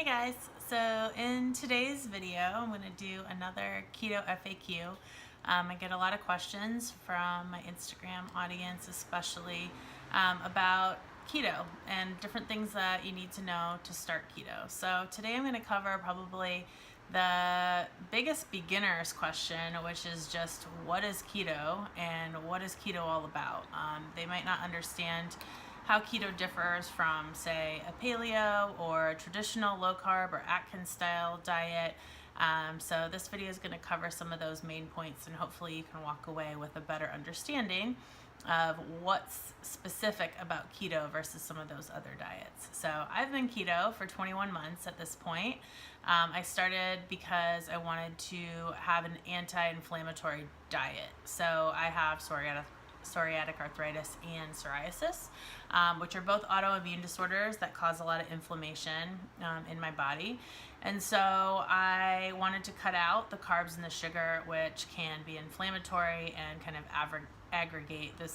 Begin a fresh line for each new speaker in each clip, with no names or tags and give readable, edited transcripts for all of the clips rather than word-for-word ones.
Hey guys, so in today's video I'm going to do another keto FAQ. I get a lot of questions from my Instagram audience especially about keto and different things that you need to know to start keto. So today I'm going to cover probably the biggest beginner's question, which is just what is keto and what is keto all about. They might not understand how keto differs from, say, a paleo or a traditional low carb or Atkins style diet. So this video is going to cover some of those main points, and hopefully you can walk away with a better understanding of what's specific about keto versus some of those other diets. So I've been keto for 21 months at this point. I started because I wanted to have an anti-inflammatory diet. So I have psoriatic arthritis and psoriasis, which are both autoimmune disorders that cause a lot of inflammation in my body. And so I wanted to cut out the carbs and the sugar, which can be inflammatory and kind of aggregate the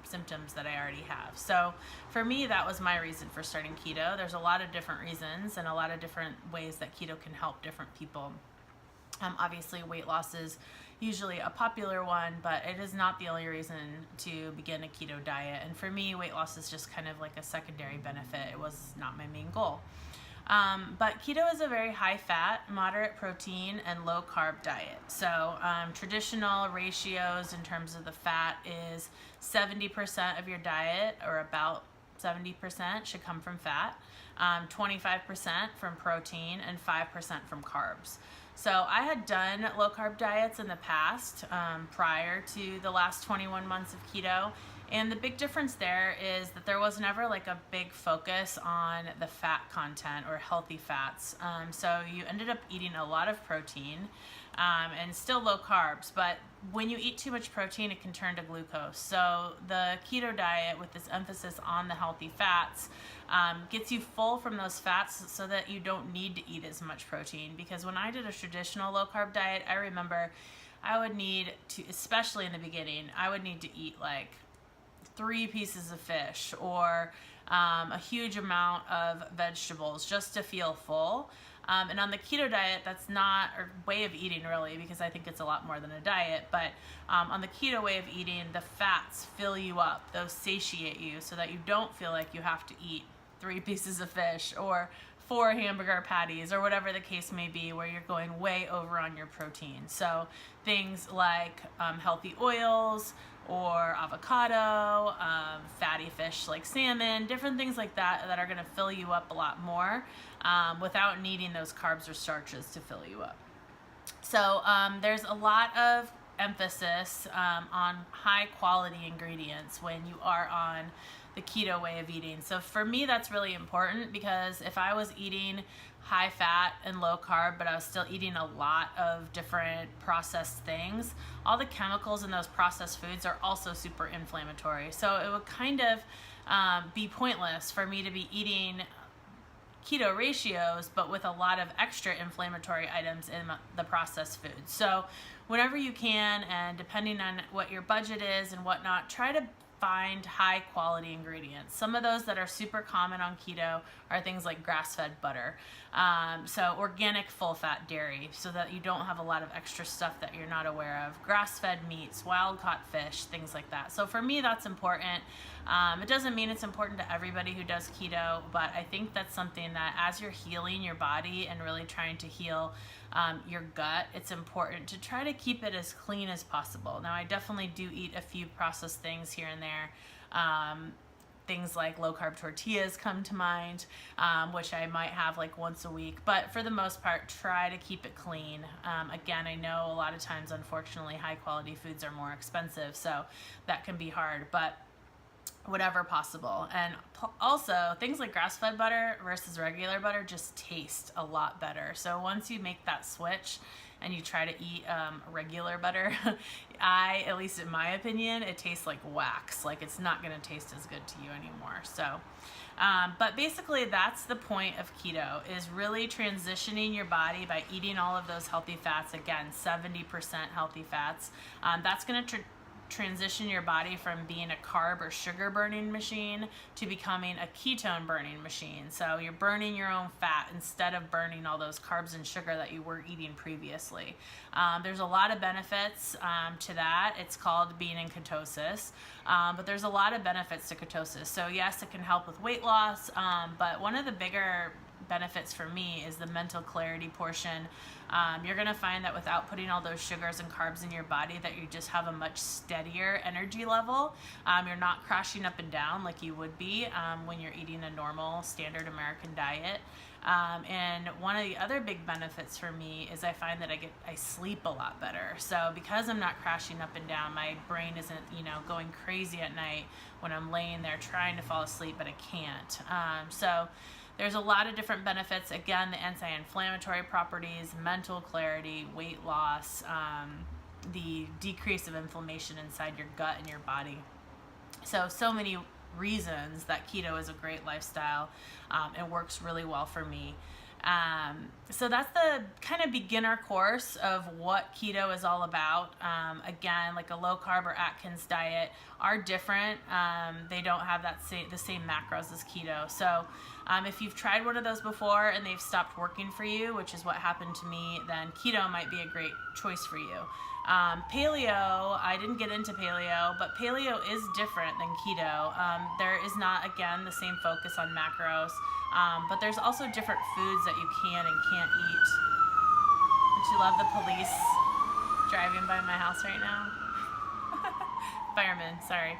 symptoms that I already have. So for me, that was my reason for starting keto. There's a lot of different reasons and a lot of different ways that keto can help different people. Obviously, weight loss is usually a popular one, but it is not the only reason to begin a keto diet. And for me, weight loss is just kind of like a secondary benefit. It was not my main goal. But keto is a very high fat, moderate protein, and low carb diet. So traditional ratios in terms of the fat is 70% of your diet, or about 70%, should come from fat, 25% from protein, and 5% from carbs. So I had done low carb diets in the past prior to the last 21 months of keto. And the big difference there is that there was never like a big focus on the fat content or healthy fats. So you ended up eating a lot of protein and still low carbs. But when you eat too much protein, it can turn to glucose. So the keto diet, with this emphasis on the healthy fats, gets you full from those fats so that you don't need to eat as much protein. Because when I did a traditional low carb diet, I remember I would need to, especially in the beginning, I would need to eat like 3 pieces of fish or a huge amount of vegetables just to feel full. And on the keto diet, that's not a way of eating really, because I think it's a lot more than a diet, but on the keto way of eating, the fats fill you up, those satiate you so that you don't feel like you have to eat 3 pieces of fish or 4 hamburger patties or whatever the case may be, where you're going way over on your protein. So things like healthy oils or avocado, fatty fish like salmon, different things like that that are going to fill you up a lot more without needing those carbs or starches to fill you up. So there's a lot of emphasis on high quality ingredients when you are on the keto way of eating. So for me, that's really important, because if I was eating high fat and low carb, but I was still eating a lot of different processed things, all the chemicals in those processed foods are also super inflammatory. So it would kind of be pointless for me to be eating keto ratios, but with a lot of extra inflammatory items in the processed foods. So whenever you can, and depending on what your budget is and whatnot, try to find high quality ingredients. Some of those that are super common on keto are things like grass-fed butter, so organic full-fat dairy, so that you don't have a lot of extra stuff that you're not aware of, grass-fed meats, wild-caught fish, things like that. So for me, that's important. It doesn't mean it's important to everybody who does keto, but I think that's something that as you're healing your body and really trying to heal your gut, it's important to try to keep it as clean as possible. Now, I definitely do eat a few processed things here and there. Things like low carb tortillas come to mind, which I might have like once a week, but for the most part, try to keep it clean. Again, I know a lot of times, unfortunately, high quality foods are more expensive, so that can be hard, but whatever possible. And also, things like grass-fed butter versus regular butter just taste a lot better. So once you make that switch and you try to eat regular butter, at least in my opinion, it tastes like wax. Like, it's not going to taste as good to you anymore. So but basically, that's the point of keto, is really transitioning your body by eating all of those healthy fats. Again, 70% healthy fats. That's going to transition your body from being a carb or sugar burning machine to becoming a ketone burning machine. So you're burning your own fat instead of burning all those carbs and sugar that you were eating previously. There's a lot of benefits to that. It's called being in ketosis, but there's a lot of benefits to ketosis. So yes, it can help with weight loss, but one of the bigger benefits for me is the mental clarity portion. You're going to find that without putting all those sugars and carbs in your body, that you just have a much steadier energy level. You're not crashing up and down like you would be when you're eating a normal standard American diet. And one of the other big benefits for me is I find that I sleep a lot better. So because I'm not crashing up and down, my brain isn't, going crazy at night when I'm laying there trying to fall asleep, but I can't. So there's a lot of different benefits. Again, the anti-inflammatory properties, mental clarity, weight loss, the decrease of inflammation inside your gut and your body. So many reasons that keto is a great lifestyle. It works really well for me. So that's the kind of beginner course of what keto is all about. Again, like a low carb or Atkins diet are different. They don't have the same macros as keto. So if you've tried one of those before and they've stopped working for you, which is what happened to me, then keto might be a great choice for you. Paleo, I didn't get into paleo, but paleo is different than keto. There is not, again, the same focus on macros, but there's also different foods that you can and can't eat. Don't you love the police driving by my house right now? Firemen, sorry.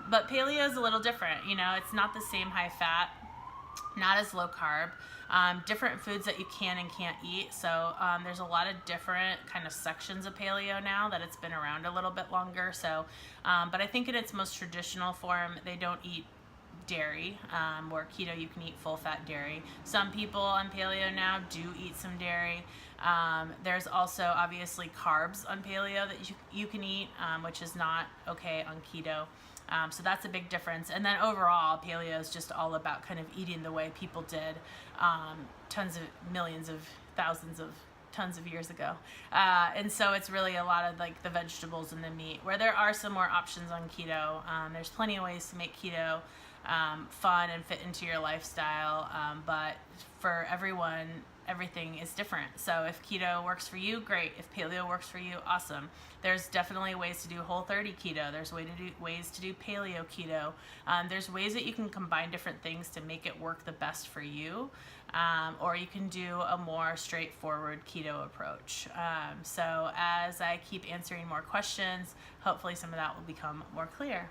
But paleo is a little different. It's not the same high fat, not as low carb. Different foods that you can and can't eat. So there's a lot of different kind of sections of paleo now that it's been around a little bit longer. So, but I think in its most traditional form, they don't eat dairy, where keto you can eat full fat dairy. Some people on paleo now do eat some dairy. There's also obviously carbs on paleo that you can eat, which is not okay on keto. So that's a big difference. And then overall, paleo is just all about kind of eating the way people did thousands of tons of years ago. And so it's really a lot of like the vegetables and the meat, where there are some more options on keto. There's plenty of ways to make keto fun and fit into your lifestyle. But for everyone, everything is different. So if keto works for you, great. If paleo works for you, awesome. There's definitely ways to do Whole30 keto. There's ways to do paleo keto. There's ways that you can combine different things to make it work the best for you. Or you can do a more straightforward keto approach. So as I keep answering more questions, hopefully some of that will become more clear.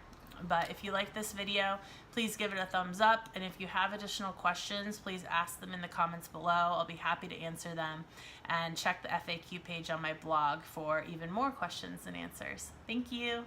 But if you like this video, please give it a thumbs up. And if you have additional questions, please ask them in the comments below. I'll be happy to answer them. And check the FAQ page on my blog for even more questions and answers. Thank you.